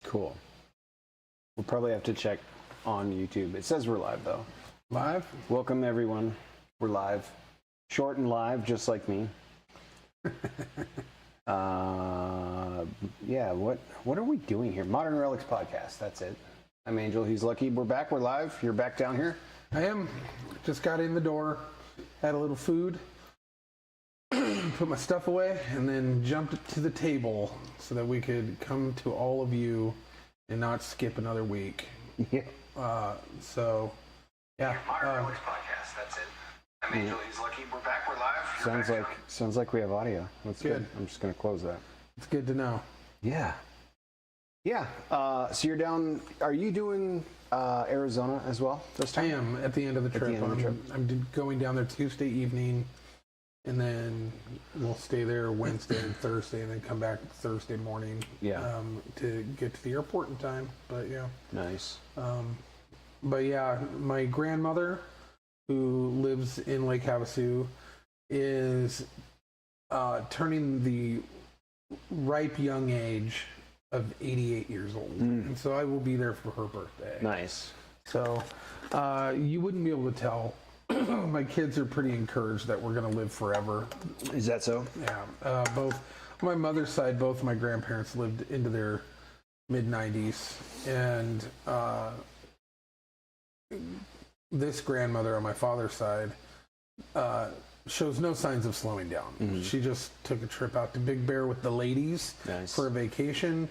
Cool. We'll probably have to check on YouTube. It says we're live, though. Live? Welcome, everyone. We're live. Short and live, just like me. Yeah, what are we doing here? Modern Relics Podcast, that's it. I'm Angel, he's Lucky. We're back, we're live. You're back down here? I am. Just got in the door, had a little food, put my stuff away, and then jumped to the table so that we could come to all of you and not skip another week. Yeah. Yeah. Modern Relics Podcast, that's it. I'm Angel, he's Lucky. We're back, we're live. Sounds like we have audio. That's good. I'm just going to close that. It's good to know. Yeah. Yeah. So you're down. Are you doing Arizona as well this time? I am at the end of the trip. I'm going down there Tuesday evening, and then we'll stay there Wednesday and Thursday, and then come back Thursday morning. Yeah. To get to the airport in time. But yeah. Nice. But yeah, my grandmother, who lives in Lake Havasu, is turning the ripe young age of 88 years old. And so I will be there for her birthday. Nice. So you wouldn't be able to tell. My kids are pretty encouraged that we're going to live forever. Is that so? Yeah. Both on my mother's side, both of my grandparents lived into their mid-90s. And this grandmother on my father's side shows no signs of slowing down. Mm-hmm. She just took a trip out to Big Bear with the ladies for a vacation.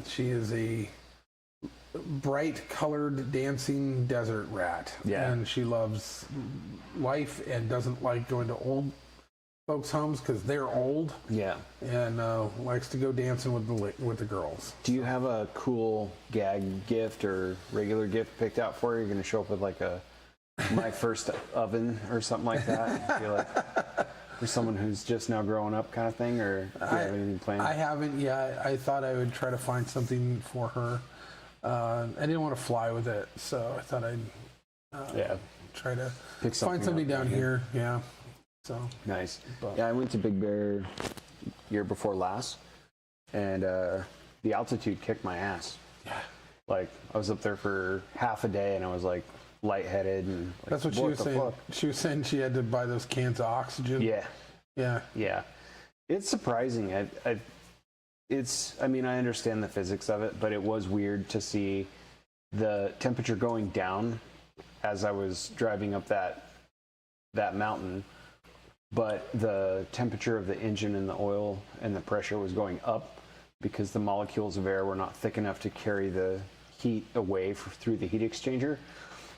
She is a bright colored dancing desert rat. Yeah. And she loves life and doesn't like going to old folks' homes because they're old. Yeah. And likes to go dancing with the girls. Do you have a cool gag gift or regular gift picked out for you? You're going to show up with like my first oven or something like that? I feel like for someone who's just now growing up kind of thing, or do you have anything planned? I haven't yet. I thought I would try to find something for her. I didn't want to fly with it, so I thought I'd try to find something down here. Yeah. So nice. Yeah, I went to Big Bear year before last, and the altitude kicked my ass. Yeah. Like I was up there for half a day, and I was like lightheaded, and like, that's what she was saying. Fuck? She was saying she had to buy those cans of oxygen. Yeah. Yeah. Yeah. It's surprising. I mean, I understand the physics of it, but it was weird to see the temperature going down as I was driving up that mountain, but the temperature of the engine and the oil and the pressure was going up because the molecules of air were not thick enough to carry the heat away through the heat exchanger.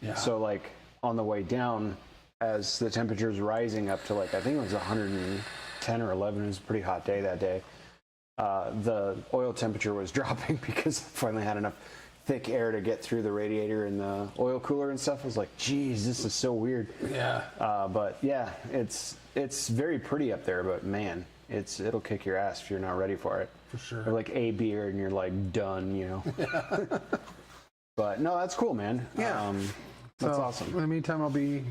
Yeah. So like on the way down, as the temperature is rising up to like, I think it was 110 or 11, it was a pretty hot day that day. The oil temperature was dropping because I finally had enough thick air to get through the radiator and the oil cooler and stuff. I was like, geez, this is so weird. Yeah. But yeah, it's very pretty up there, but man, it'll kick your ass if you're not ready for it. For sure. Or like a beer and you're like done, you know. But no, that's cool, man. Yeah. That's awesome. In the meantime, I'll be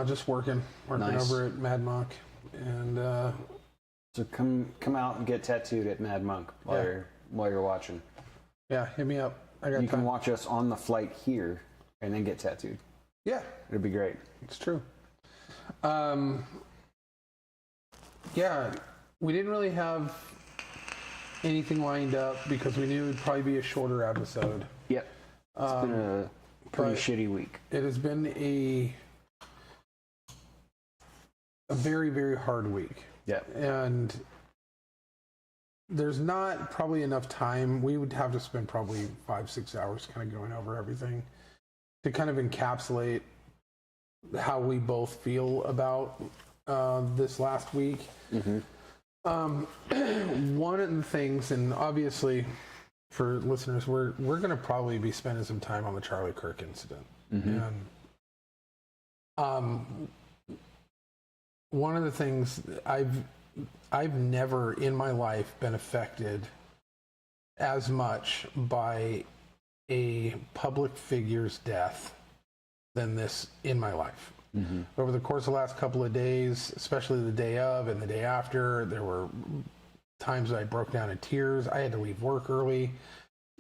just working Nice. over at Mad Monk, and So come out and get tattooed at Mad Monk while you're watching. yeah, hit me up. I got You time. can watch us on the flight here and then get tattooed. Yeah, It'd be great. it's true. Yeah, we didn't really have anything lined up because we knew it'd probably be a shorter episode. Yep. It's been a pretty shitty week. It has been a very, very hard week. Yeah. And there's not probably enough time. We would have to spend probably 5-6 hours kind of going over everything to kind of encapsulate how we both feel about this last week. Mm-hmm. One of the things, and obviously for listeners, we're going to probably be spending some time on the Charlie Kirk incident. Mm-hmm. And one of the things I've never in my life been affected as much by a public figure's death than this in my life. Mm-hmm. Over the course of the last couple of days, especially the day of and the day after, there were times I broke down in tears. I had to leave work early.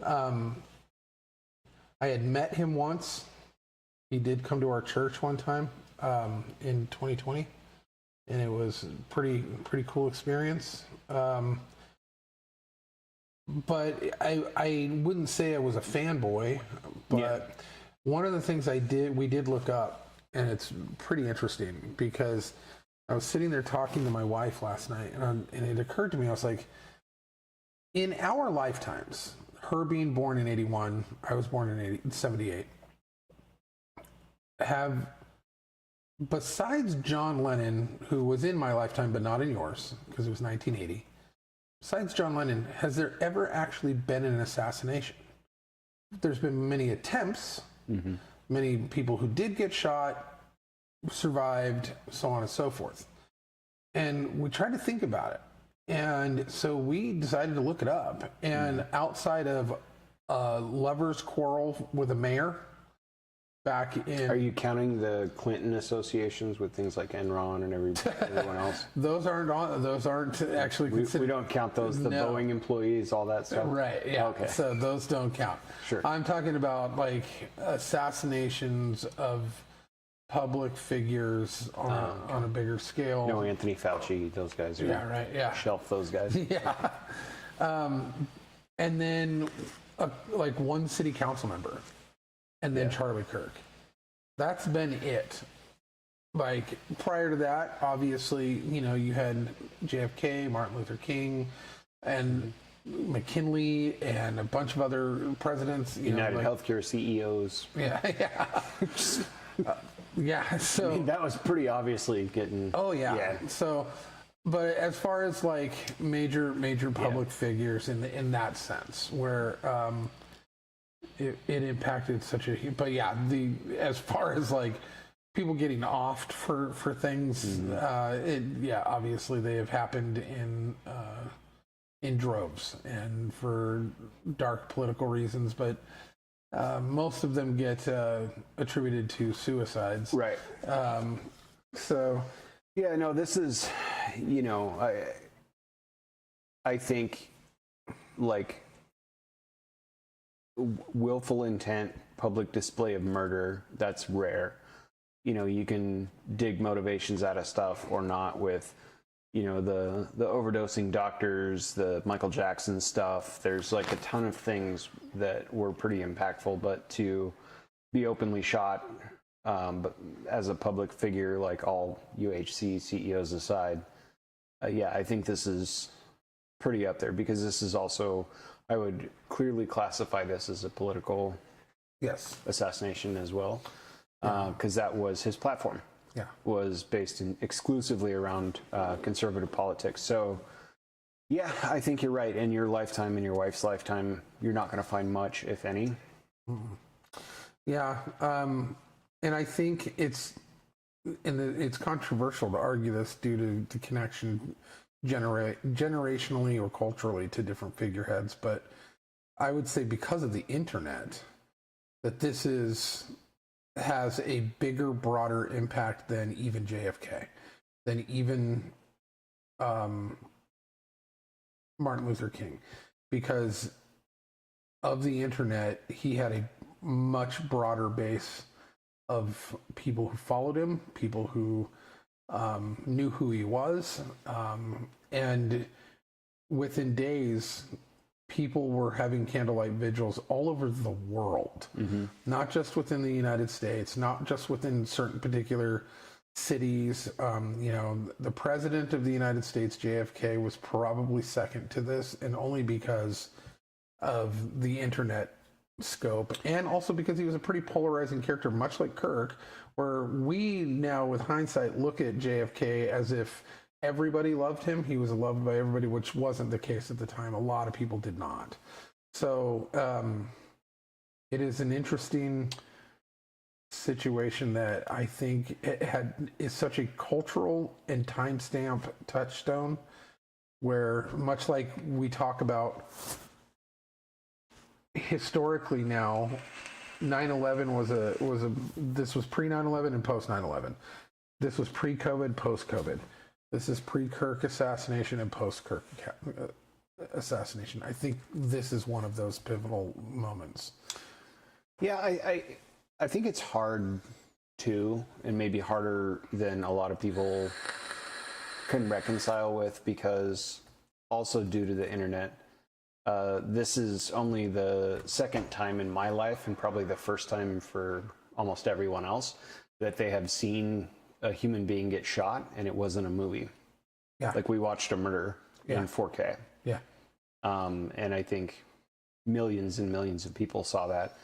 I had met him once. He did come to our church one time in 2020, and it was pretty cool experience. But I wouldn't say I was a fanboy. But one of the things we did look up, and it's pretty interesting because I was sitting there talking to my wife last night, and it occurred to me, I was like, in our lifetimes, her being born in 81, I was born in 78, besides John Lennon, who was in my lifetime but not in yours, because it was 1980, besides John Lennon, has there ever actually been an assassination? There's been many attempts, many people who did get shot, survived, so on and so forth. And we tried to think about it. And so we decided to look it up. And outside of a lover's quarrel with a mayor back in... Are you counting the Clinton associations with things like Enron and everyone else? Those aren't actually considered... We don't count those, the Boeing employees, all that stuff? Right, yeah. Okay. So those don't count. Sure. I'm talking about like assassinations of public figures on a bigger scale. No, Anthony Fauci, those guys are... Yeah, right, yeah. Shelf those guys. Yeah. And then like one city council member, and then Charlie Kirk. That's been it. Like prior to that, obviously, you had JFK, Martin Luther King, and McKinley, and a bunch of other presidents. United Healthcare CEOs. Yeah, yeah. Yeah, so... I mean, that was pretty obviously getting... Oh, yeah. So, but as far as like major public figures in that sense, where it impacted such a... But yeah, as far as like people getting offed for things, obviously they have happened in droves and for dark political reasons, but... most of them get attributed to suicides. Right. So... Yeah, no, this is, I think, like, willful intent, public display of murder, that's rare. You can dig motivations out of stuff or not with... the overdosing doctors, the Michael Jackson stuff. There's like a ton of things that were pretty impactful, but to be openly shot, but as a public figure, like all UHC CEOs aside, I think this is pretty up there because this is also, I would clearly classify this as a political assassination as well, because that was his platform. Yeah, was based exclusively around conservative politics. So, yeah, I think you're right. In your lifetime, in your wife's lifetime, you're not going to find much, if any. Yeah, and I think it's controversial to argue this due to the connection generationally or culturally to different figureheads, but I would say because of the internet, that this has a bigger, broader impact than even JFK, than even Martin Luther King. Because of the internet, he had a much broader base of people who followed him, people who knew who he was, and within days, people were having candlelight vigils all over the world, not just within the United States, not just within certain particular cities. The president of the United States, JFK, was probably second to this, and only because of the internet scope, and also because he was a pretty polarizing character, much like Kirk, where we now, with hindsight, look at JFK as if everybody loved him. He was loved by everybody, which wasn't the case at the time. A lot of people did not. So it is an interesting situation that I think is such a cultural and timestamp touchstone, where much like we talk about historically now, 9/11 this was pre 9/11 and post 9/11. This was pre-COVID, post-COVID. This is pre-Kirk assassination and post-Kirk assassination. I think this is one of those pivotal moments. Yeah, I think it's hard too, and maybe harder than a lot of people can reconcile with, because also due to the internet, this is only the second time in my life, and probably the first time for almost everyone else, that they have seen a human being get shot and it wasn't a movie. Yeah. Like, we watched a murder in 4K. Yeah. And I think millions and millions of people saw that.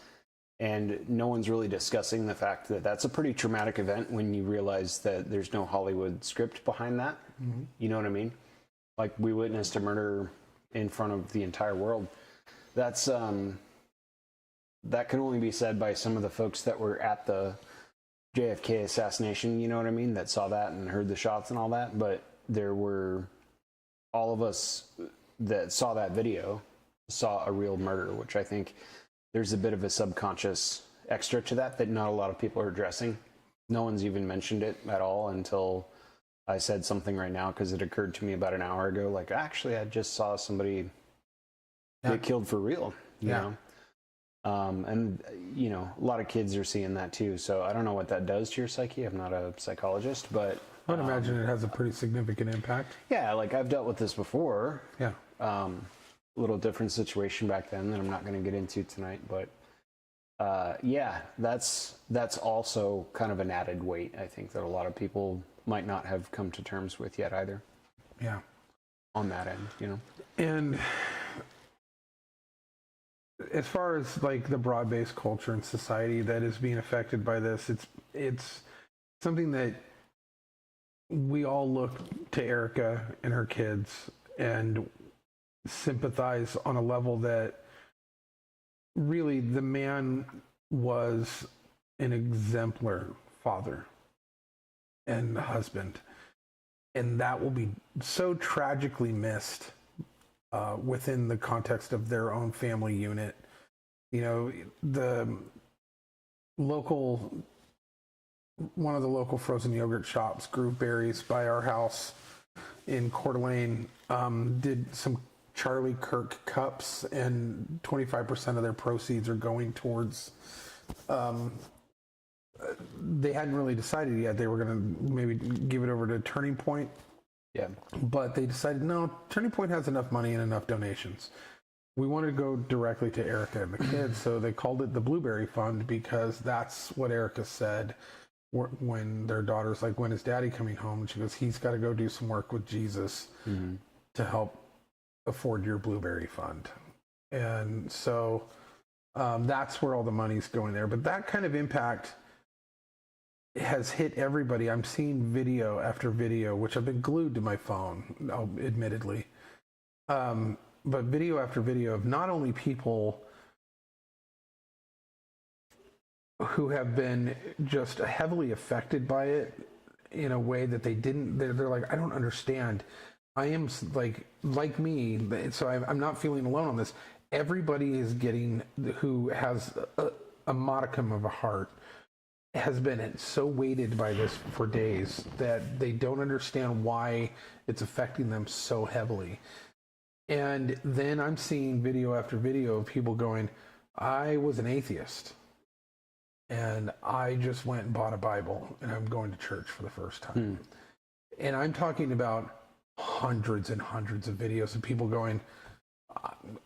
And no one's really discussing the fact that that's a pretty traumatic event when you realize that there's no Hollywood script behind that. Mm-hmm. You know what I mean? Like, we witnessed a murder in front of the entire world. That's that can only be said by some of the folks that were at the JFK assassination, you know what I mean, that saw that and heard the shots and all that. But there were all of us that saw that video saw a real murder, which I think there's a bit of a subconscious extra to that not a lot of people are addressing. No one's even mentioned it at all until I said something right now, because it occurred to me about an hour ago. Like, actually, I just saw somebody get killed for real, you know? And, you know, a lot of kids are seeing that too. So I don't know what that does to your psyche. I'm not a psychologist, but I would imagine it has a pretty significant impact. Yeah, like, I've dealt with this before. Yeah. A little different situation back then that I'm not going to get into tonight, but yeah, that's also kind of an added weight, I think, that a lot of people might not have come to terms with yet either. Yeah. On that end, you know. And as far as like the broad-based culture and society that is being affected by this, it's something that we all look to Erica and her kids and sympathize on a level that really the man was an exemplar father and husband, and that will be so tragically missed within the context of their own family unit. You know, one of the local frozen yogurt shops, Groove Berries, by our house in Coeur d'Alene, did some Charlie Kirk cups, and 25% of their proceeds are going towards, they hadn't really decided yet. They were going to maybe give it over to Turning Point. Yeah. But they decided, no, Turning Point has enough money and enough donations. We want to go directly to Erica and the kids. So they called it the Blueberry Fund, because that's what Erica said when their daughter's like, when is Daddy coming home? And she goes, he's got to go do some work with Jesus to help afford your Blueberry Fund. And so that's where all the money's going there. But that kind of impact has hit everybody. I'm seeing video after video, which I've been glued to my phone, admittedly. But video after video of not only people who have been just heavily affected by it in a way that they're like, I don't understand. I am like me, so I'm not feeling alone on this. Everybody is getting, who has a modicum of a heart, has been so weighted by this for days that they don't understand why it's affecting them so heavily. And then I'm seeing video after video of people going, I was an atheist, and I just went and bought a Bible, and I'm going to church for the first time. And I'm talking about hundreds and hundreds of videos of people going,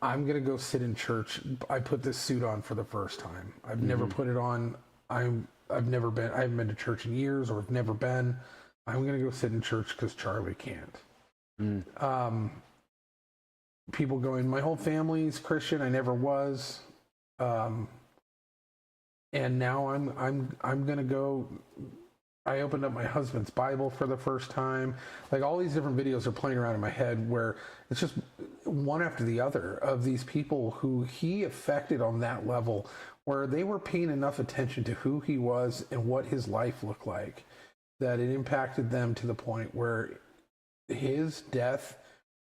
I'm going to go sit in church. I put this suit on for the first time. I've never put it on. I haven't been to church in years, or have never been. I'm going to go sit in church because Charlie can't. People going, my whole family's Christian. I never was. And now I'm going to go. I opened up my husband's Bible for the first time. Like, all these different videos are playing around in my head where it's just one after the other of these people who he affected on that level, where they were paying enough attention to who he was and what his life looked like, that it impacted them to the point where his death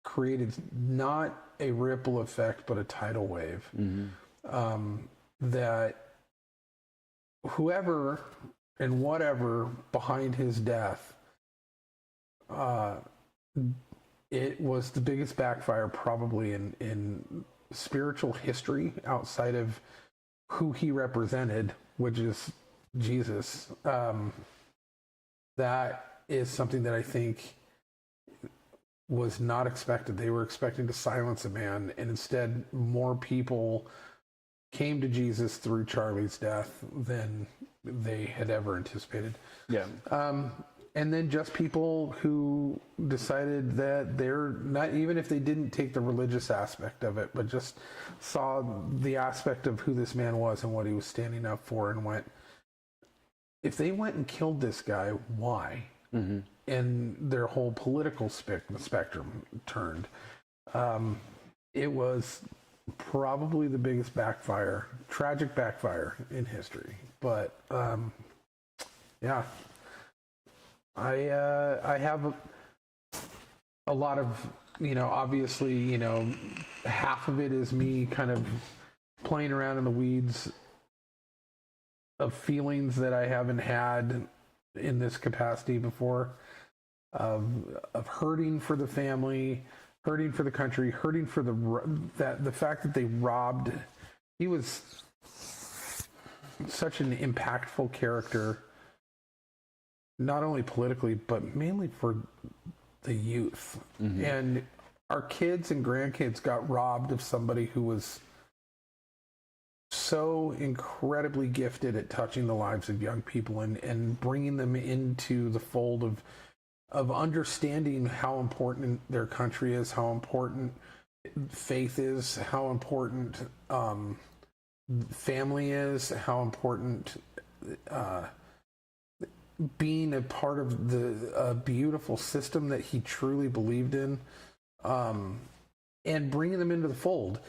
created not a ripple effect, but a tidal wave. That whoever and whatever behind his death it was the biggest backfire probably in spiritual history outside of who he represented, which is Jesus. That is something that I think was not expected. They were expecting to silence a man, and instead more people came to Jesus through Charlie's death than they had ever anticipated. Yeah. And then just people who decided that they're not, even if they didn't take the religious aspect of it, but just saw the aspect of who this man was and what he was standing up for, and went, if they went and killed this guy, why? Mm-hmm. And their whole political spectrum turned. It was probably the biggest tragic backfire in history. But yeah, I have a lot of, obviously, half of it is me kind of playing around in the weeds of feelings that I haven't had in this capacity before, of hurting for the family, hurting for the country, hurting for the fact that they robbed. He was such an impactful character, not only politically but mainly for the youth. Mm-hmm. And our kids and grandkids got robbed of somebody who was so incredibly gifted at touching the lives of young people and bringing them into the fold of understanding how important their country is, how important faith is, how important family is, how important being a part of the beautiful system that he truly believed in, and bringing them into the fold.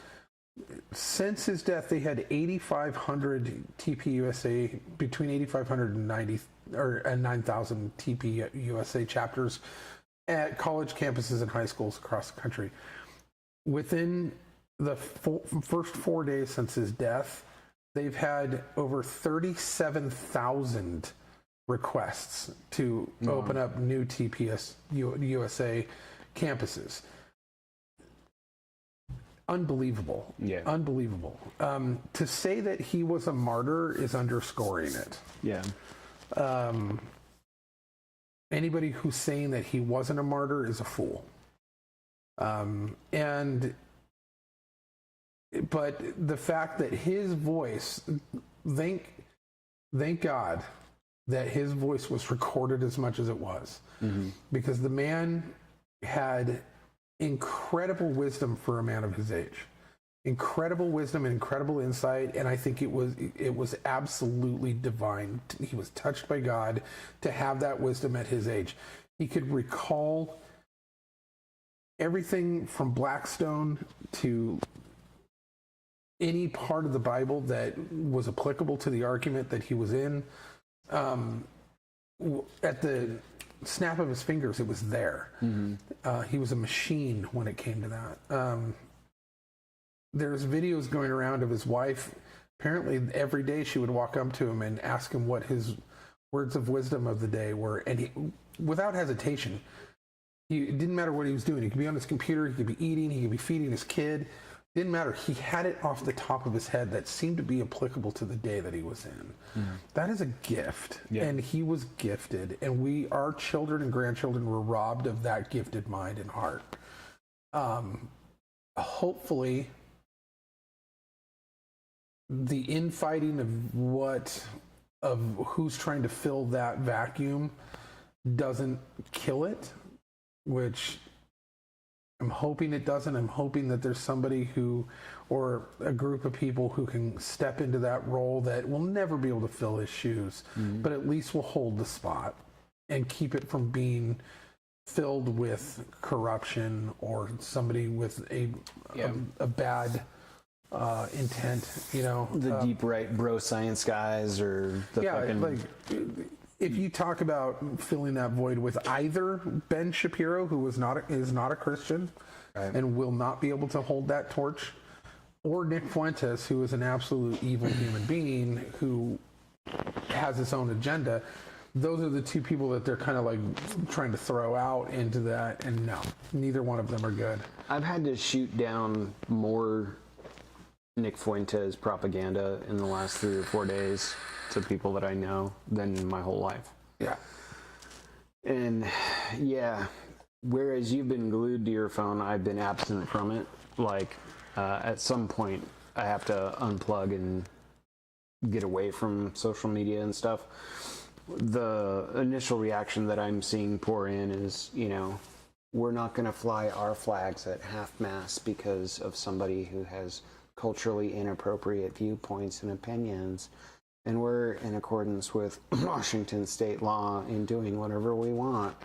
Since his death, they had 8,500 TPUSA, between 8,500 and 9,000 TPUSA chapters at college campuses and high schools across the country. Within the first 4 days since his death, they've had over 37,000 requests to open up new TPUSA campuses. Unbelievable. Yeah. Unbelievable. To say that he was a martyr is underscoring it. Yeah. Anybody who's saying that he wasn't a martyr is a fool. But the fact that his voice, thank God that his voice was recorded as much as it was. Mm-hmm. Because the man had incredible wisdom for a man of his age, incredible wisdom and incredible insight, and I think it was absolutely divine. He was touched by God to have that wisdom at his age. He could recall everything from Blackstone to any part of the Bible that was applicable to the argument that he was in. At the snap of his fingers, it was there. Mm-hmm. He was a machine when it came to that. There's videos going around of his wife. Apparently, every day she would walk up to him and ask him what his words of wisdom of the day were, and he, without hesitation, it didn't matter what he was doing. He could be on his computer, he could be eating, he could be feeding his kid. Didn't matter. He had it off the top of his head that seemed to be applicable to the day that he was in. Mm-hmm. That is a gift. Yeah. And he was gifted. And our children and grandchildren were robbed of that gifted mind and heart. Hopefully, the infighting of who's trying to fill that vacuum doesn't kill it, which I'm hoping it doesn't. I'm hoping that there's somebody or a group of people who can step into that role that will never be able to fill his shoes, mm-hmm. but at least will hold the spot and keep it from being filled with corruption or somebody with a bad intent, The deep right bro science guys or the fucking... If you talk about filling that void with either Ben Shapiro, who is not a Christian, right, and will not be able to hold that torch, or Nick Fuentes, who is an absolute evil human being who has his own agenda, those are the two people that they're kind of like trying to throw out into that, and no, neither one of them are good. I've had to shoot down more Nick Fuentes propaganda in the last 3 or 4 days to people that I know than my whole life. Yeah. And yeah, whereas you've been glued to your phone, I've been absent from it. Like at some point, I have to unplug and get away from social media and stuff. The initial reaction that I'm seeing pour in is, you know, we're not going to fly our flags at half-mast because of somebody who has culturally inappropriate viewpoints and opinions. And we're in accordance with Washington state law in doing whatever we want.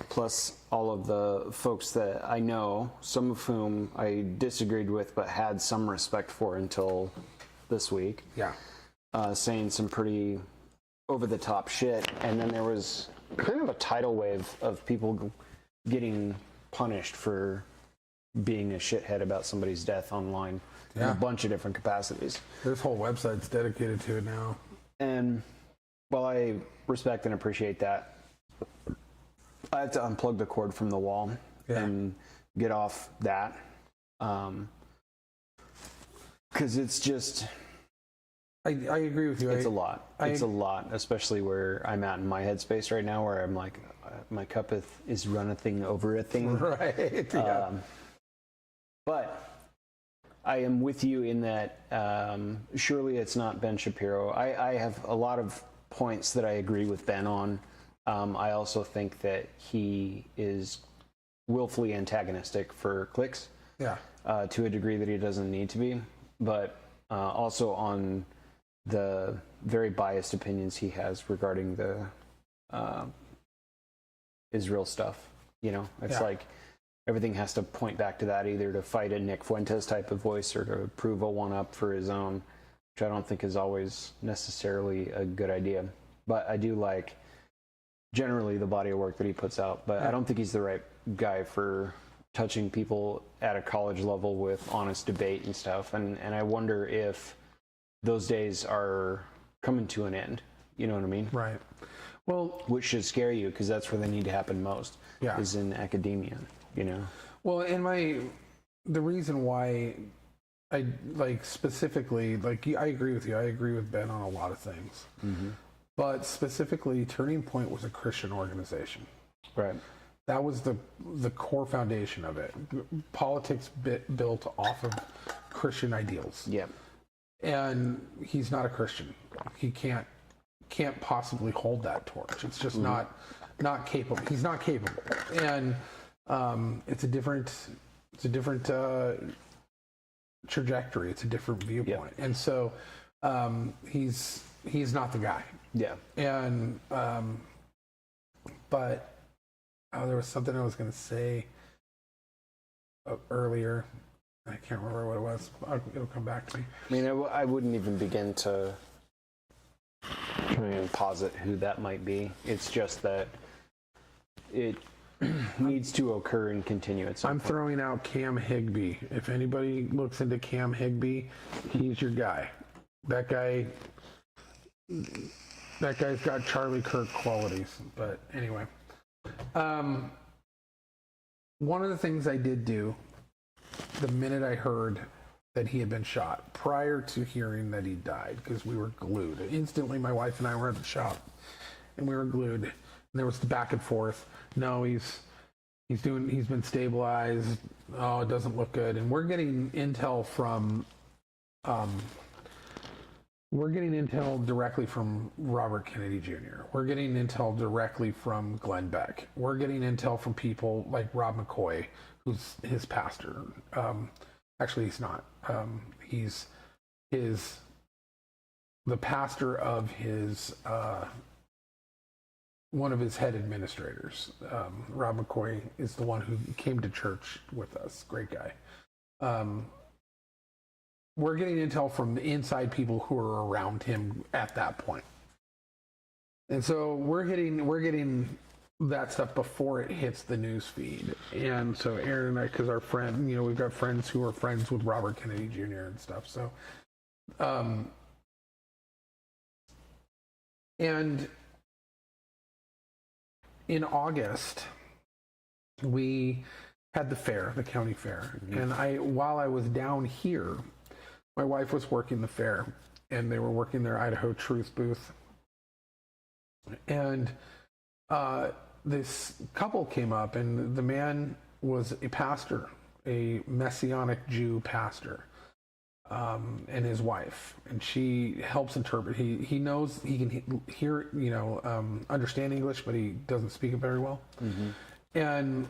Plus all of the folks that I know, some of whom I disagreed with but had some respect for until this week. Yeah. Saying some pretty over-the-top shit. And then there was kind of a tidal wave of people getting punished for being a shithead about somebody's death online in a bunch of different capacities. This whole website's dedicated to it now. And while I respect and appreciate that, I have to unplug the cord from the wall and get off that. Because it's just... I agree with you. It's a lot. It's a lot, especially where I'm at in my headspace right now, where I'm like, my cup is runnething over a thing. Right. Yeah. But I am with you in that surely it's not Ben Shapiro. I have a lot of points that I agree with Ben on. I also think that he is willfully antagonistic for clicks. Yeah. To a degree that he doesn't need to be. But also on the very biased opinions he has regarding the Israel stuff. You know, it's like everything has to point back to that, either to fight a Nick Fuentes type of voice or to prove a one-up for his own, which I don't think is always necessarily a good idea. But I do like generally the body of work that he puts out, but I don't think he's the right guy for touching people at a college level with honest debate and stuff. And I wonder if those days are coming to an end. You know what I mean? Right. Well, which should scare you, because that's where they need to happen most. Yeah. Is in academia. You know. Well, and the reason why I like specifically, like, I agree with you. I agree with Ben on a lot of things. Mm-hmm. But specifically, Turning Point was a Christian organization. Right. That was the core foundation of it. Politics built off of Christian ideals. Yeah. And he's not a Christian. He can't possibly hold that torch. It's just not capable. He's not capable. And it's a different trajectory. It's a different viewpoint. Yeah. And so he's not the guy. Yeah. And but there was something I was going to say earlier. I can't remember what it was. It'll come back to me. I mean, I wouldn't even begin to try and posit who that might be. It's just that it needs to occur and continue at some point. Throwing out Cam Higbee. If anybody looks into Cam Higbee, he's your guy. That guy's got Charlie Kirk qualities. But anyway. One of the things I did do the minute I heard that he had been shot, prior to hearing that he died, because we were glued. Instantly, my wife and I were at the shop, and we were glued. And there was the back and forth. No, he's been stabilized. Oh, it doesn't look good. And we're getting intel directly from Robert Kennedy Jr. We're getting intel directly from Glenn Beck. We're getting intel from people like Rob McCoy, who's his pastor. Actually, he's not. He's the pastor of his one of his head administrators. Rob McCoy is the one who came to church with us. Great guy. We're getting intel from the inside people who are around him at that point. And so we're getting that stuff before it hits the news feed. And so Aaron and I, because our friend, we've got friends who are friends with Robert Kennedy Jr. and stuff. So, and in August, we had the fair, the county fair. And while I was down here, my wife was working the fair, and they were working their Idaho Truth booth. And this couple came up, and the man was a pastor, a Messianic Jew pastor, and his wife, and she helps interpret. He knows, he can hear, understand English, but he doesn't speak it very well. And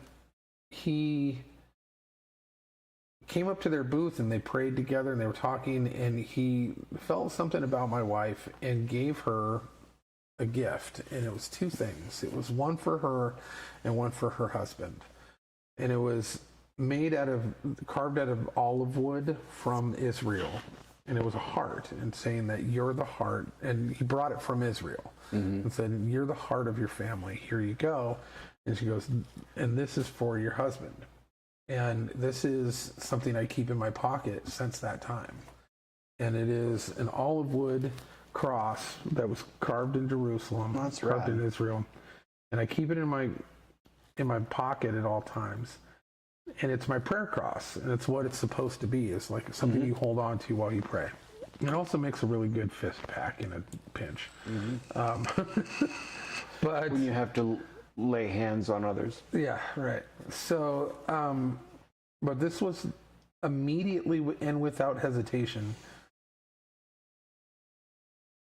he came up to their booth, and they prayed together, and they were talking, and he felt something about my wife and gave her a gift, and it was two things. It was one for her and one for her husband, and it was carved out of olive wood from Israel, and it was a heart, and saying that you're the heart, and he brought it from Israel and said, you're the heart of your family, here you go. And she goes, and this is for your husband, and this is something I keep in my pocket since that time, and it is an olive wood cross that was carved in Jerusalem. That's carved rad. in Israel, and I keep it in my pocket at all times. And it's my prayer cross, and it's what it's supposed to be. It's like something you hold on to while you pray. It also makes a really good fist pack in a pinch. But When you have to lay hands on others. yeah, right. So, but this was immediately and without hesitation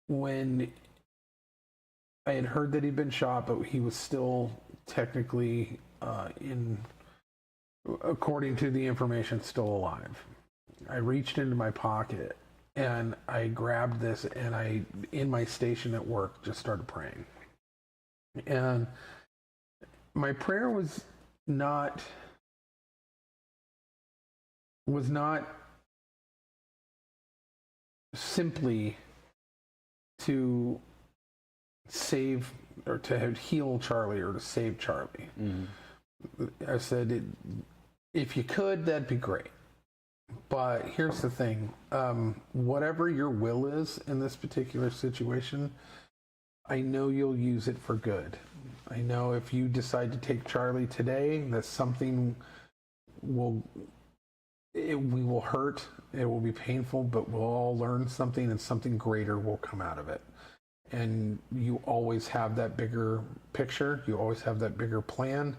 when I had heard that he'd been shot, but he was still technically according to the information, still alive. I reached into my pocket and I grabbed this, and I, in my station at work, just started praying. And my prayer was not simply to save or to heal Charlie or to save Charlie. I said, if you could, that'd be great. But here's the thing. Whatever your will is in this particular situation, I know you'll use it for good. I know if you decide to take Charlie today, that something we will hurt. It will be painful, but we'll all learn something, and something greater will come out of it. And you always have that bigger picture. You always have that bigger plan.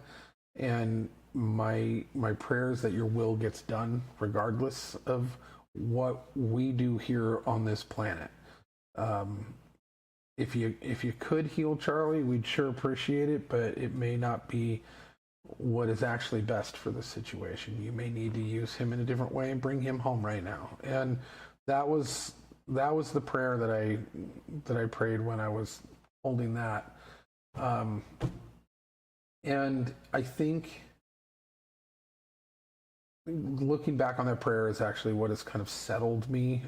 And my prayer is that your will gets done regardless of what we do here on this planet. If you could heal Charlie, we'd sure appreciate it, but it may not be what is actually best for the situation. You may need to use him in a different way and bring him home right now. And that was the prayer that I prayed when I was holding that. And I think looking back on that prayer is actually what has kind of settled me,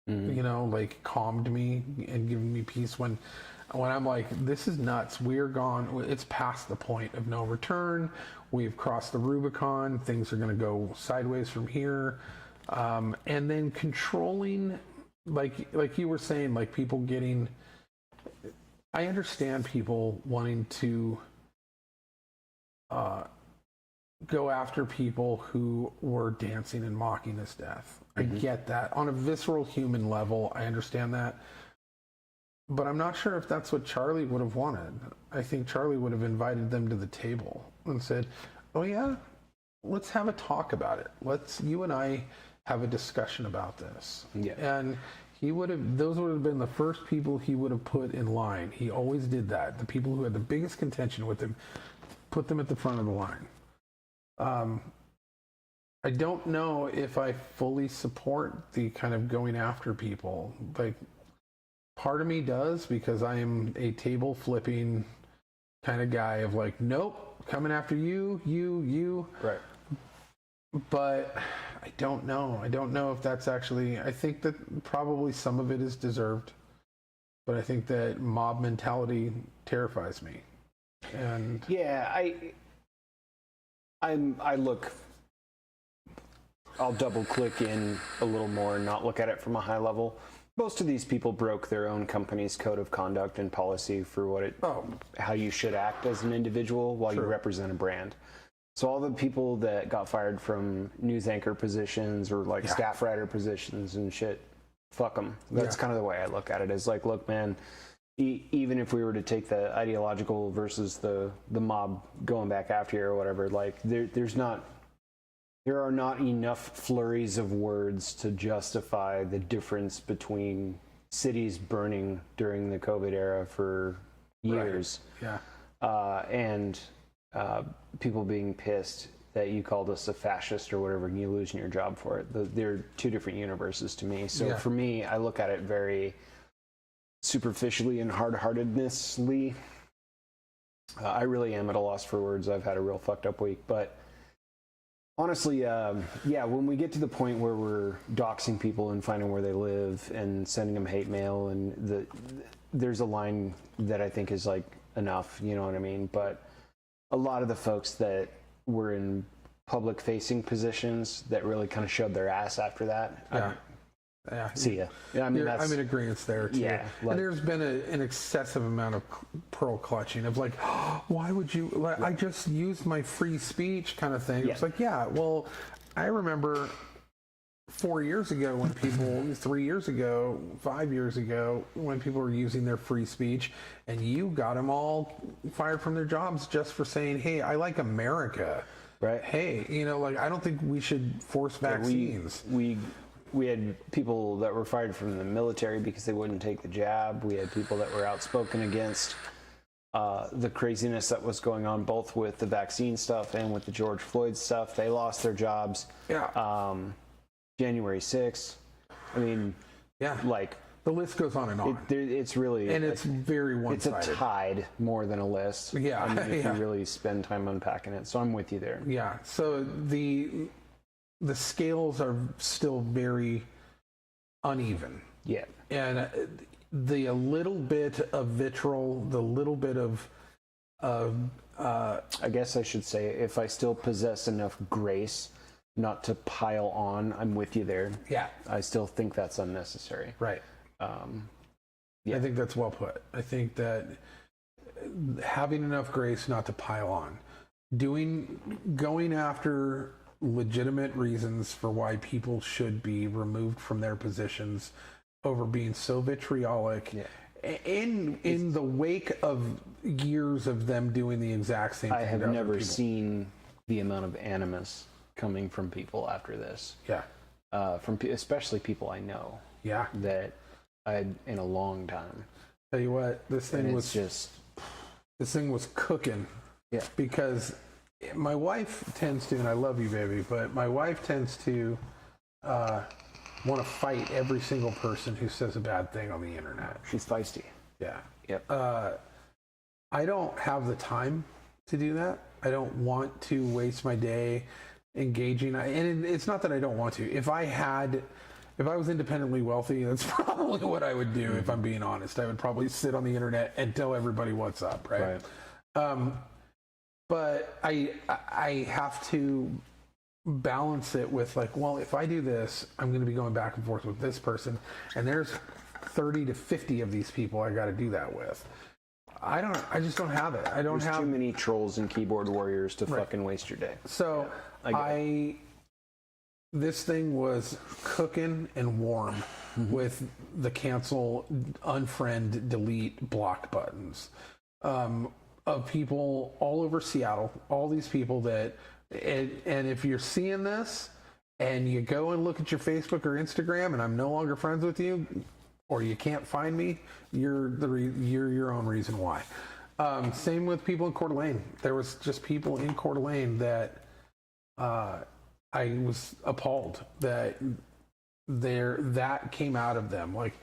like calmed me and given me peace when I'm like, this is nuts. We're gone. It's past the point of no return. We've crossed the Rubicon. Things are going to go sideways from here. And then controlling, like you were saying, like people getting, I understand people wanting to go after people who were dancing and mocking his death. I get that. On a visceral human level, I understand that. But I'm not sure if that's what Charlie would have wanted. I think Charlie would have invited them to the table and said, oh yeah, let's have a talk about it. You and I have a discussion about this. Yeah. And those would have been the first people he would have put in line. He always did that. The people who had the biggest contention with him, put them at the front of the line. I don't know if I fully support the kind of going after people. Like, part of me does, because I am a table flipping kind of guy of like, nope, coming after you. Right. But I don't know. I don't know if that's actually, I think that probably some of it is deserved, but I think that mob mentality terrifies me. And yeah, I'll double click in a little more and not look at it from a high level. most of these people broke their own company's code of conduct and policy for how you should act as an individual while you represent a brand. So all the people that got fired from news anchor positions or like staff writer positions and shit, fuck them. That's kind of the way I look at it. Is like, look, man, even if we were to take the ideological versus the mob going back after you or whatever, like there are not enough flurries of words to justify the difference between cities burning during the COVID era for years, and people being pissed that you called us a fascist or whatever, and you losing your job for it. They're two different universes to me. So for me, I look at it very superficially and hard-heartednessly. I really am at a loss for words. I've had a real fucked up week, but honestly, when we get to the point where we're doxing people and finding where they live and sending them hate mail, and there's a line that I think is like enough, you know what I mean? But a lot of the folks that were in public facing positions that really kind of showed their ass after that. See ya. Yeah, I mean, I'm in agreement there too. Yeah, and there's been an excessive amount of pearl clutching of like, why would you? Like, I just used my free speech kind of thing. It's like, well, I remember 4 years ago when people, 3 years ago, 5 years ago, when people were using their free speech, and you got them all fired from their jobs just for saying, "Hey, I like America." Right. Hey, like, I don't think we should force vaccines. We had people that were fired from the military because they wouldn't take the jab. We had people that were outspoken against the craziness that was going on, both with the vaccine stuff and with the George Floyd stuff. They lost their jobs. January 6th. I mean, like, the list goes on and on. It's really, and it's very one-sided. It's a tide more than a list. Yeah, I mean, if you really spend time unpacking it. So I'm with you there. Yeah. So the scales are still very uneven. Yeah. And the little bit of vitriol, the little bit of I guess I should say, if I still possess enough grace not to pile on, I'm with you there. Yeah. I still think that's unnecessary. Right. I think that's well put. I think that having enough grace not to pile on, going after legitimate reasons for why people should be removed from their positions over being so vitriolic in the wake of years of them doing the exact same thing. I have never seen the amount of animus coming from people after this. Especially people I know. That in a long time. Tell you what, this thing was cooking. Because my wife tends to, and I love you, baby, but my wife tends to want to fight every single person who says a bad thing on the internet. She's feisty. Yep. I don't have the time to do that. I don't want to waste my day engaging. And it's not that I don't want to. If I was independently wealthy, that's probably what I would do. If I'm being honest, I would probably sit on the internet and tell everybody what's up, right? But I have to balance it with like, well, if I do this, I'm going to be going back and forth with this person, and there's 30 to 50 of these people I got to do that with. I just don't have it. There's too many trolls and keyboard warriors to fucking waste your day. So this thing was cooking and warm with the cancel, unfriend, delete, block buttons of people all over Seattle. All these people that, and if you're seeing this and you go and look at your Facebook or Instagram and I'm no longer friends with you, or you can't find me, you're your own reason why. Same with people in Coeur d'Alene. There was just people in Coeur d'Alene that I was appalled that that came out of them. Like,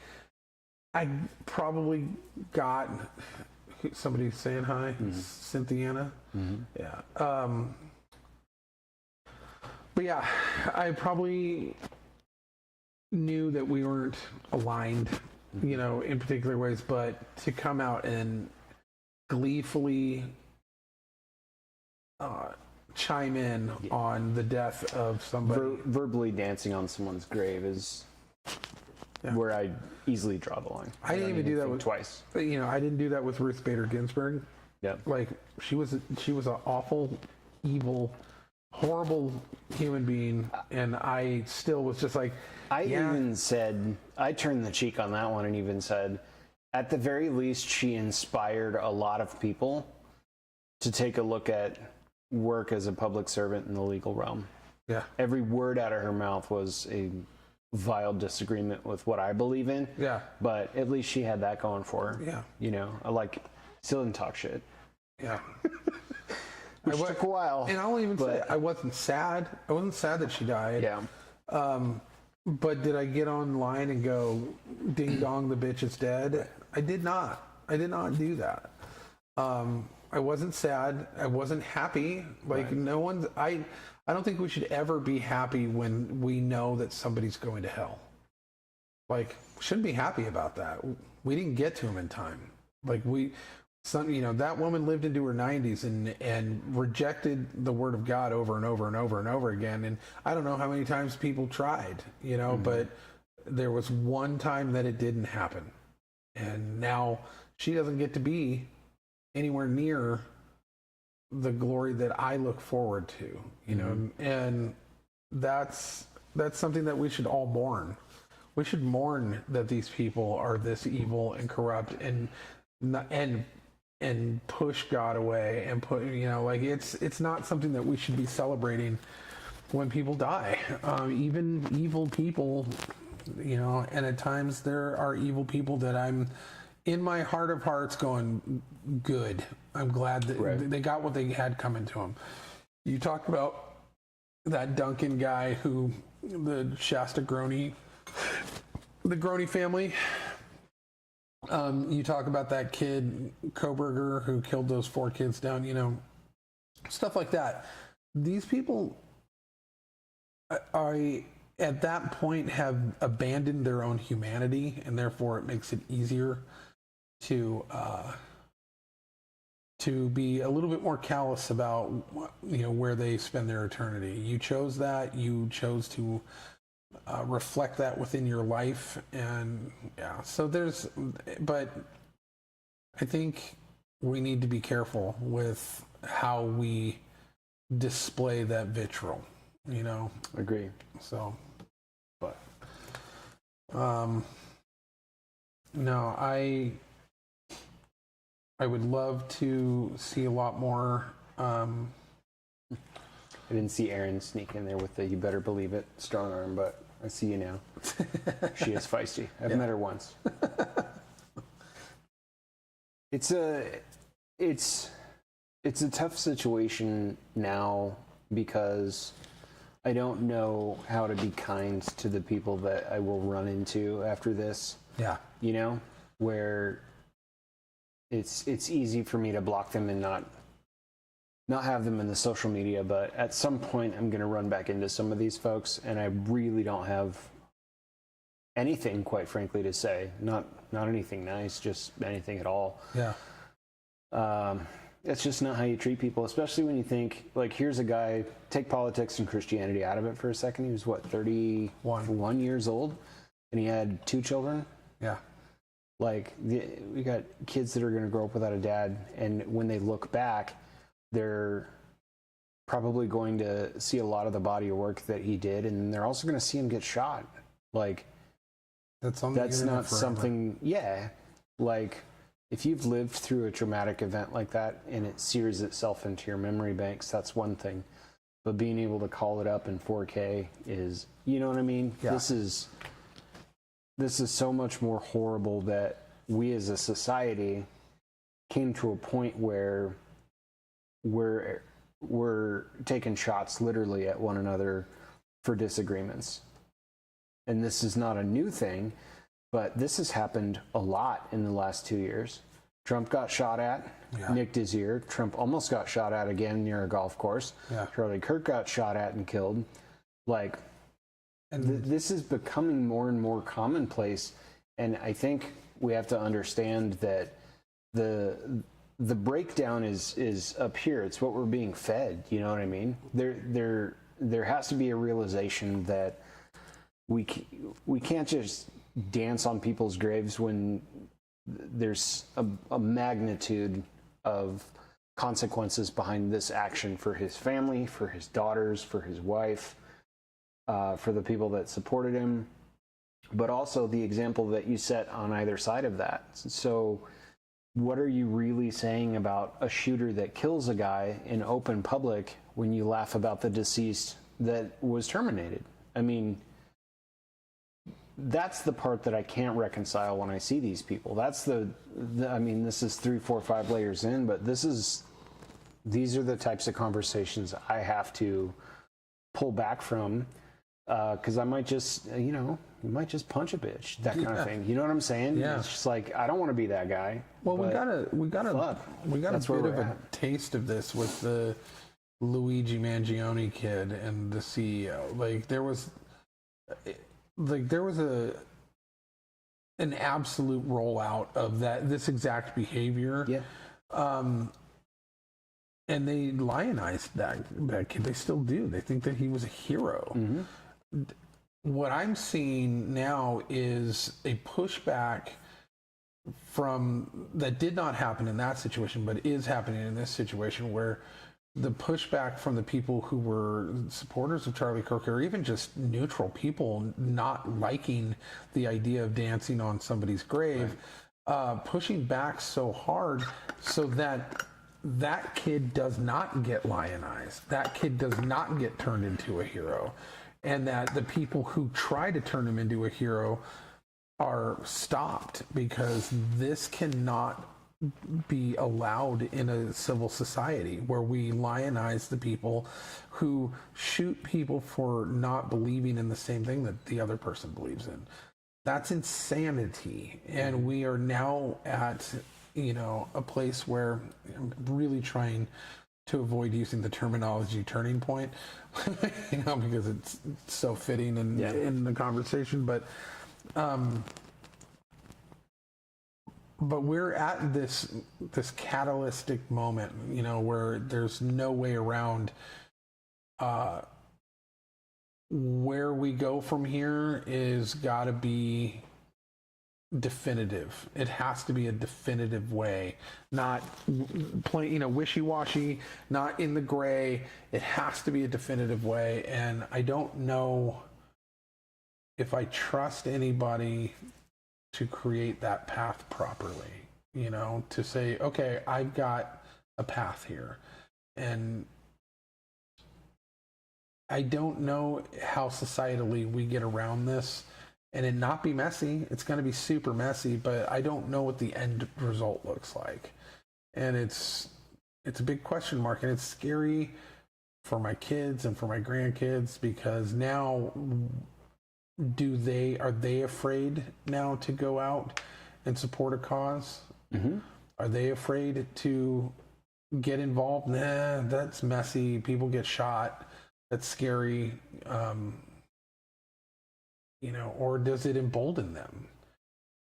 I probably got somebody saying hi, Cynthiana. Yeah. But yeah, I probably knew that we weren't aligned, in particular ways, but to come out and gleefully chime in on the death of somebody. Verbally dancing on someone's grave is where I easily draw the line. I didn't even do that with twice. You know, I didn't do that with Ruth Bader Ginsburg. Yep. Like she was an awful, evil, horrible human being, and I still was just like, even said, I turned the cheek on that one and even said, at the very least, she inspired a lot of people to take a look at work as a public servant in the legal realm. yeah, Every word out of her mouth was a vile disagreement with what I believe in. yeah, But at least she had that going for her. yeah, You know, still didn't talk shit. yeah. Which took a while. And I'll even say I wasn't sad. I wasn't sad that she died. Yeah. But did I get online and go, ding dong, the bitch is dead? I did not. I did not do that. I wasn't sad. I wasn't happy. Like no one's. I don't think we should ever be happy when we know that somebody's going to hell. Like we shouldn't be happy about that. We didn't get to him in time. Like that woman lived into her 90s and rejected the word of God over and over and over and over again. And I don't know how many times people tried, but there was one time that it didn't happen. And now she doesn't get to be anywhere near the glory that I look forward to, and that's something that we should all mourn. We should mourn that these people are this evil and corrupt and push God away and put, it's not something that we should be celebrating when people die. Even evil people, and at times there are evil people that I'm in my heart of hearts going, good. I'm glad that they got what they had coming to them. You talked about that Duncan guy who, the Shasta Groney, the Groney family. You talk about that kid, Koberger, who killed those 4 kids down, stuff like that. These people at that point have abandoned their own humanity, and therefore it makes it easier to be a little bit more callous about where they spend their eternity. You chose that. You chose to reflect that within your life, and so but I think we need to be careful with how we display that vitriol, Agree. So, But no, I would love to see a lot more. I didn't see Erin sneak in there with the "you better believe it" strong arm, but I see you now. She is feisty. I've met her once. It's a tough situation now because I don't know how to be kind to the people that I will run into after this. Yeah. Where it's easy for me to block them and not have them in the social media, but at some point I'm going to run back into some of these folks, and I really don't have anything, quite frankly, to say. Not anything nice, just anything at all. Yeah. It's just not how you treat people, especially when you think, like, here's a guy, take politics and Christianity out of it for a second. He was, 31 years old, and he had 2 children? Yeah. Like, we got kids that are going to grow up without a dad, and when they look back, they're probably going to see a lot of the body of work that he did, and they're also going to see him get shot. Like, that's not something, like, if you've lived through a traumatic event like that and it sears itself into your memory banks, that's one thing. But being able to call it up in 4K is, you know what I mean? Yeah. This is so much more horrible that we as a society came to a point where we're taking shots literally at one another for disagreements. And this is not a new thing, but this has happened a lot in the last 2 years. Trump got shot at, nicked his ear. Trump almost got shot at again near a golf course. Yeah. Charlie Kirk got shot at and killed. Like, and this is becoming more and more commonplace. And I think we have to understand that the breakdown is up here. It's what we're being fed. You know what I mean? There has to be a realization that we can't just dance on people's graves when there's a magnitude of consequences behind this action for his family, for his daughters, for his wife, for the people that supported him, but also the example that you set on either side of that. So what are you really saying about a shooter that kills a guy in open public when you laugh about the deceased that was terminated? I mean, that's the part that I can't reconcile when I see these people. That's I mean, this is 3, 4, 5 layers in, but these are the types of conversations I have to pull back from, because I might just, you might just punch a bitch, that kind of thing. You know what I'm saying? Yeah. It's just like, I don't want to be that guy. Well, we got a That's bit where of we're a at. taste of this with the Luigi Mangione kid and the CEO. Like there was an absolute rollout of this exact behavior. Yeah. And they lionized that kid. They still do. They think that he was a hero. Mm-hmm. What I'm seeing now is a pushback from that did not happen in that situation, but is happening in this situation, where the pushback from the people who were supporters of Charlie Kirk, or even just neutral people not liking the idea of dancing on somebody's grave, pushing back so hard so that kid does not get lionized. That kid does not get turned into a hero. And that the people who try to turn him into a hero are stopped, because this cannot be allowed in a civil society where we lionize the people who shoot people for not believing in the same thing that the other person believes in. That's insanity. And we are now at a place where I'm really trying to avoid using the terminology turning point, because it's so fitting in the conversation. But we're at this catalytic moment, where there's no way around. Where we go from here is got to be definitive. It has to be a definitive way, not plain, wishy-washy, not in the gray. It has to be a definitive way. And I don't know if I trust anybody to create that path properly, to say, okay, I've got a path here. And I don't know how societally we get around this and it not be messy. It's going to be super messy, but I don't know what the end result looks like. And it's a big question mark, and it's scary for my kids and for my grandkids, because now are they afraid now to go out and support a cause? Mm-hmm. Are they afraid to get involved? Nah, that's messy. People get shot. That's scary. Or does it embolden them?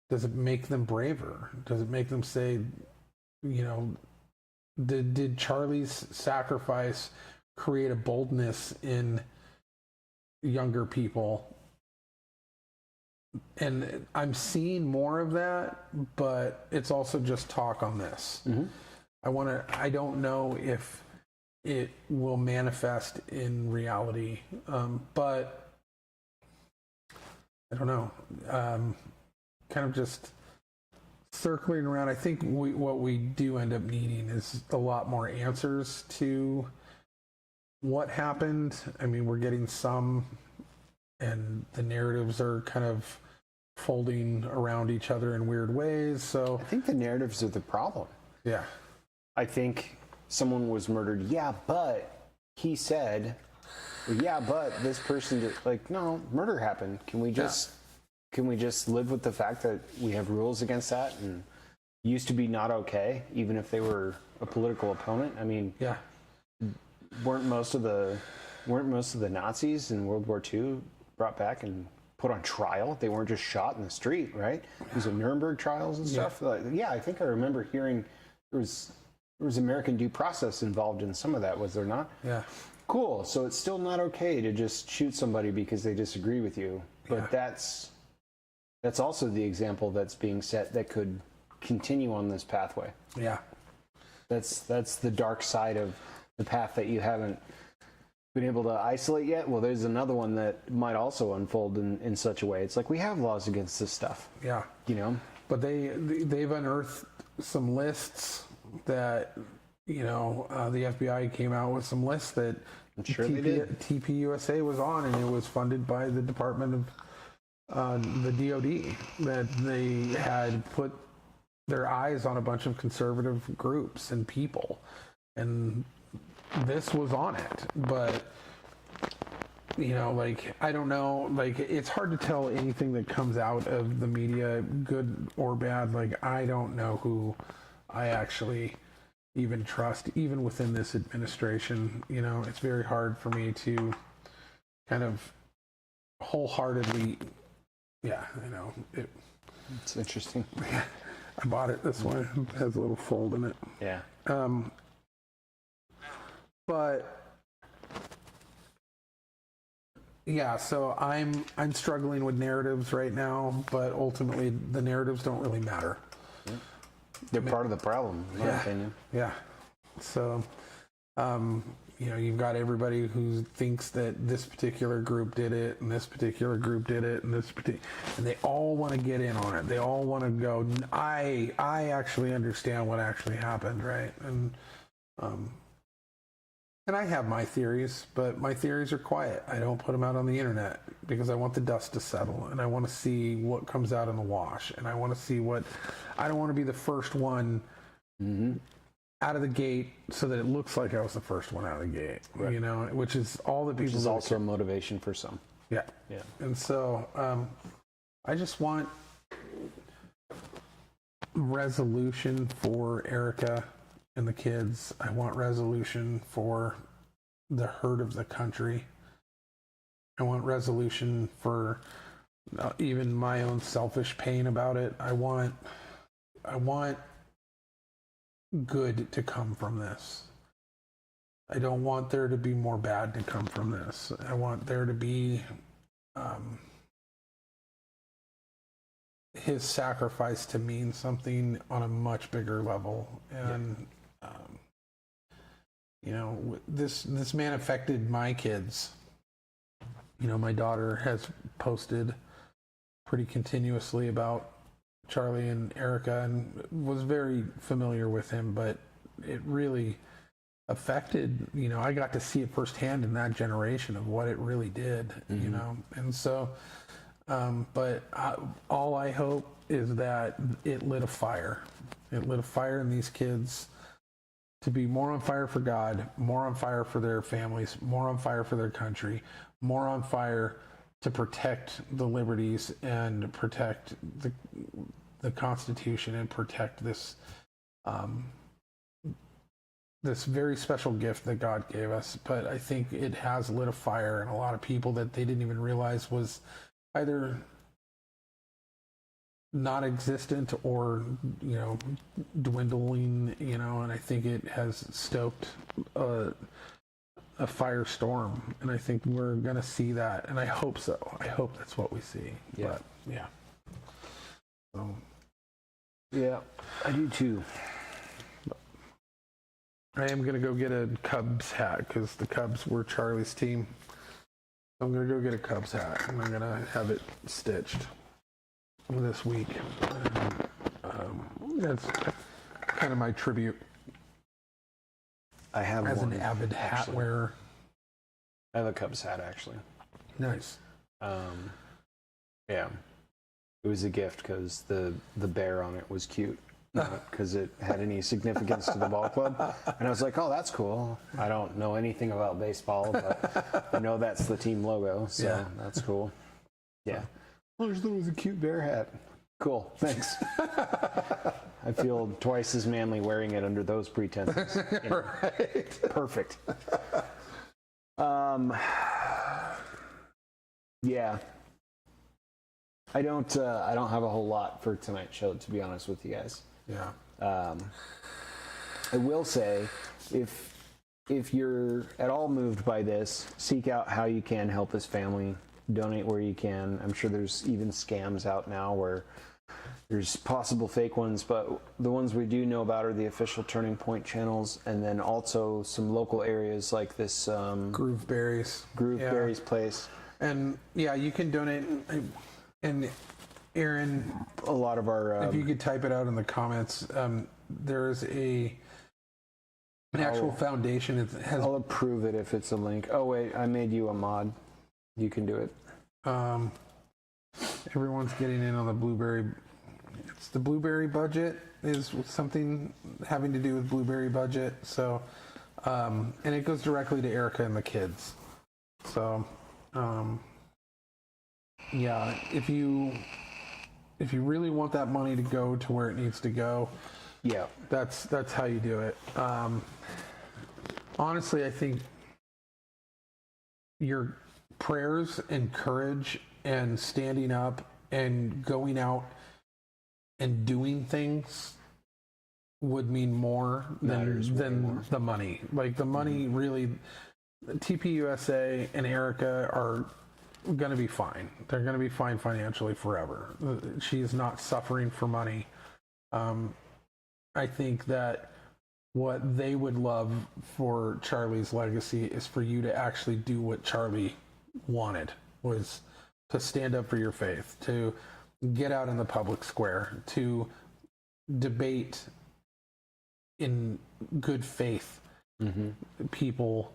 Does it make them braver? Does it make them say, did Charlie's sacrifice create a boldness in younger people? And I'm seeing more of that, but it's also just talk on this. Mm-hmm. I don't know if it will manifest in reality, but I don't know. Kind of just circling around. I think what we do end up needing is a lot more answers to what happened. I mean, we're getting some, and the narratives are kind of folding around each other in weird ways. So I think the narratives are the problem. Yeah. I think someone was murdered. Yeah, but he said, yeah, but this person did. Like, no, murder happened. Can we just live with the fact that we have rules against that, and used to be not okay, even if they were a political opponent? I mean, yeah. Weren't most of the Nazis in World War II brought back and put on trial? They weren't just shot in the street, right? These are Nuremberg trials and stuff. Yeah, I think I remember hearing there was American due process involved in some of that, was there not? Yeah. Cool. So it's still not okay to just shoot somebody because they disagree with you, but that's that's also the example that's being set that could continue on this pathway. Yeah. That's the dark side of the path that you haven't been able to isolate yet. Well, there's another one that might also unfold in such a way. It's like we have laws against this stuff. Yeah. You know? But they've unearthed some lists that, the FBI came out with some lists that I'm sure they did. TPUSA was on, and it was funded by the Department of the DOD, that they had put their eyes on a bunch of conservative groups and people, and this was on it. But I don't know, it's hard to tell anything that comes out of the media, good or bad. I don't know who I actually even trust, even within this administration. It's very hard for me to kind of wholeheartedly, It's interesting. I bought it this way. It has a little fold in it. Yeah. But yeah, so I'm struggling with narratives right now, but ultimately the narratives don't really matter. They're part of the problem, in my opinion. Yeah. So, you've got everybody who thinks that this particular group did it, and this particular group did it, and and they all want to get in on it. They all want to go, I actually understand what actually happened, right? And I have my theories, but my theories are quiet. I don't put them out on the internet because I want the dust to settle, and I want to see what comes out in the wash, and I want to see I don't want to be the first one out of the gate so that it looks like I was the first one out of the gate, right. Which is all that people. Which is also a motivation for some. Yeah. Yeah. And so I just want resolution for Erica and the kids. I want resolution for the hurt of the country. I want resolution for even my own selfish pain about it. I want good to come from this. I don't want there to be more bad to come from this. I want there to be his sacrifice to mean something on a much bigger level. And this man affected my kids. My daughter has posted pretty continuously about Charlie and Erica and was very familiar with him, but it really affected, I got to see it firsthand in that generation of what it really did, and so, but all I hope is that it lit a fire. It lit a fire in these kids to be more on fire for God, more on fire for their families, more on fire for their country, more on fire to protect the liberties and protect the Constitution and protect this this very special gift that God gave us. But I think it has lit a fire in a lot of people that they didn't even realize was either not existent or dwindling, and I think it has stoked a firestorm, and I think we're gonna see that, and I hope so. I hope that's what we see. Yeah. But, yeah. So, yeah, I do too. I am gonna go get a Cubs hat because the Cubs were Charlie's team. I'm gonna go get a Cubs hat and I'm gonna have it stitched this week. That's kind of my tribute. I have as one, an avid hat actually. wearer. I have a Cubs hat actually. Nice. Yeah, it was a gift because the bear on it was cute, not because it had any significance to the ball club. And I was like, oh, that's cool. I don't know anything about baseball, but I know that's the team logo, so that's cool. Yeah. Oh, there was a cute bear hat. Cool, thanks. I feel twice as manly wearing it under those pretenses. Right. Perfect. Yeah. I don't have a whole lot for tonight's show, to be honest with you guys. Yeah. I will say, if you're at all moved by this, seek out how you can help this family. donate where you can. I'm sure there's even scams out now where there's possible fake ones, but the ones we do know about are the official Turning Point channels, and then also some local areas like this Grooveberries. Grooveberries place. And yeah, you can donate. And Aaron, A lot of our if you could type it out in the comments, there's an actual foundation. It has I'll approve it if it's a link. Oh wait, I made you a mod. You can do it. everyone's getting in on the blueberry. It's the blueberry budget is something having to do with blueberry budget. So, and it goes directly to Erica and the kids. So, yeah, if you really want that money to go to where it needs to go, Yeah. that's how you do it. Honestly, I think your prayers and courage and standing up and going out and doing things would mean more Matters way than more. the money. Like the money really, TPUSA and Erica are going to be fine. They're going to be fine financially forever. She's not suffering for money. I think that what they would love for Charlie's legacy is for you to actually do what Charlie wanted, was to stand up for your faith, to get out in the public square, to debate in good faith people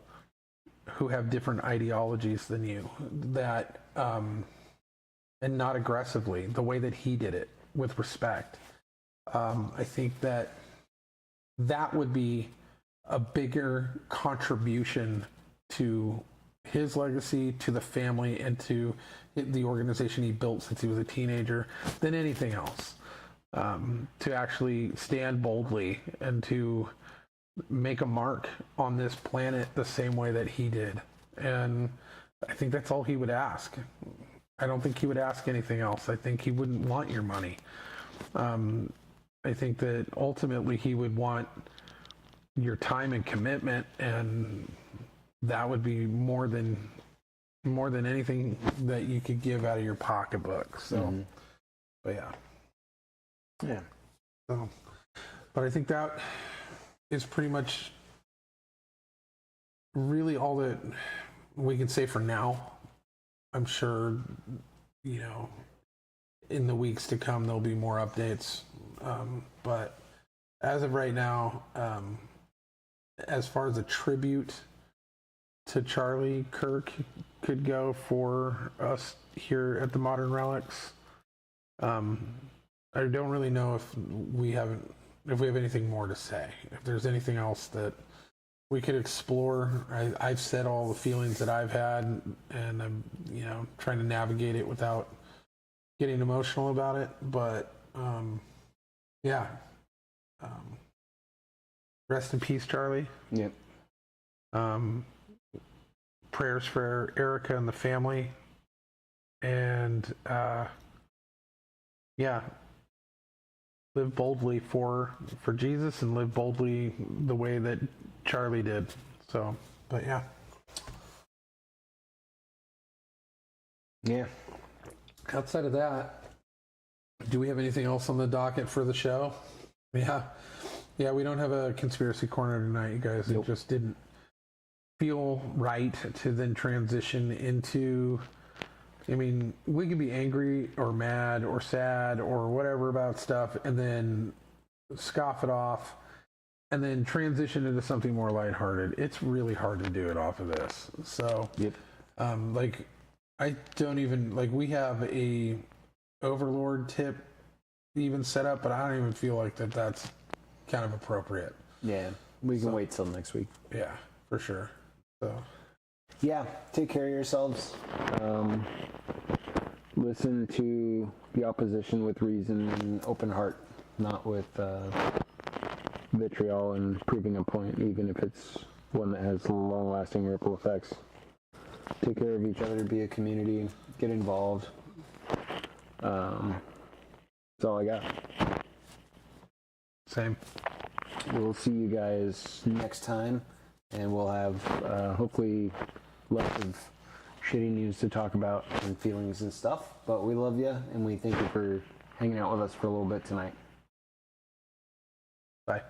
who have different ideologies than you, that and not aggressively, the way that he did it, with respect. I think that would be a bigger contribution to his legacy, to the family, and to the organization he built since he was a teenager than anything else. To actually stand boldly and to make a mark on this planet the same way that he did. And I think that's all he would ask. I don't think he would ask anything else. I think he wouldn't want your money. I think that ultimately he would want your time and commitment, and that would be more than anything that you could give out of your pocketbook. So, but yeah. So, but I think that is pretty much really all that we can say for now. I'm sure, in the weeks to come, there'll be more updates. But as of right now, as far as a tribute to Charlie Kirk could go for us here at the Modern Relics, I don't really know if we have anything more to say. If there's anything else that we could explore, I've said all the feelings that I've had, and I'm trying to navigate it without getting emotional about it. But yeah. Rest in peace, Charlie. Yep. Prayers for Erica and the family. And yeah. Live boldly for Jesus, and live boldly the way that Charlie did. So, but yeah. Yeah. Outside of that, do we have anything else on the docket for the show? Yeah, we don't have a conspiracy corner tonight, you guys. Nope. It just didn't feel right to then transition into, I mean, we can be angry or mad or sad or whatever about stuff, and then scoff it off, and then transition into something more lighthearted. It's really hard to do it off of this. So, Yep. like, I don't even, like, we have a Overlord tip even set up, but I don't even feel like that's kind of appropriate. Yeah. We can wait till next week. Yeah, for sure. So, Yeah. Take care of yourselves. Listen to the opposition with reason and open heart, not with vitriol and proving a point, even if it's one that has long-lasting ripple effects. Take care of each other, be a community, get involved. That's all I got. same. We'll see you guys next time, and we'll have hopefully lots of shitty news to talk about and feelings and stuff. But we love you, and we thank you for hanging out with us for a little bit tonight. Bye.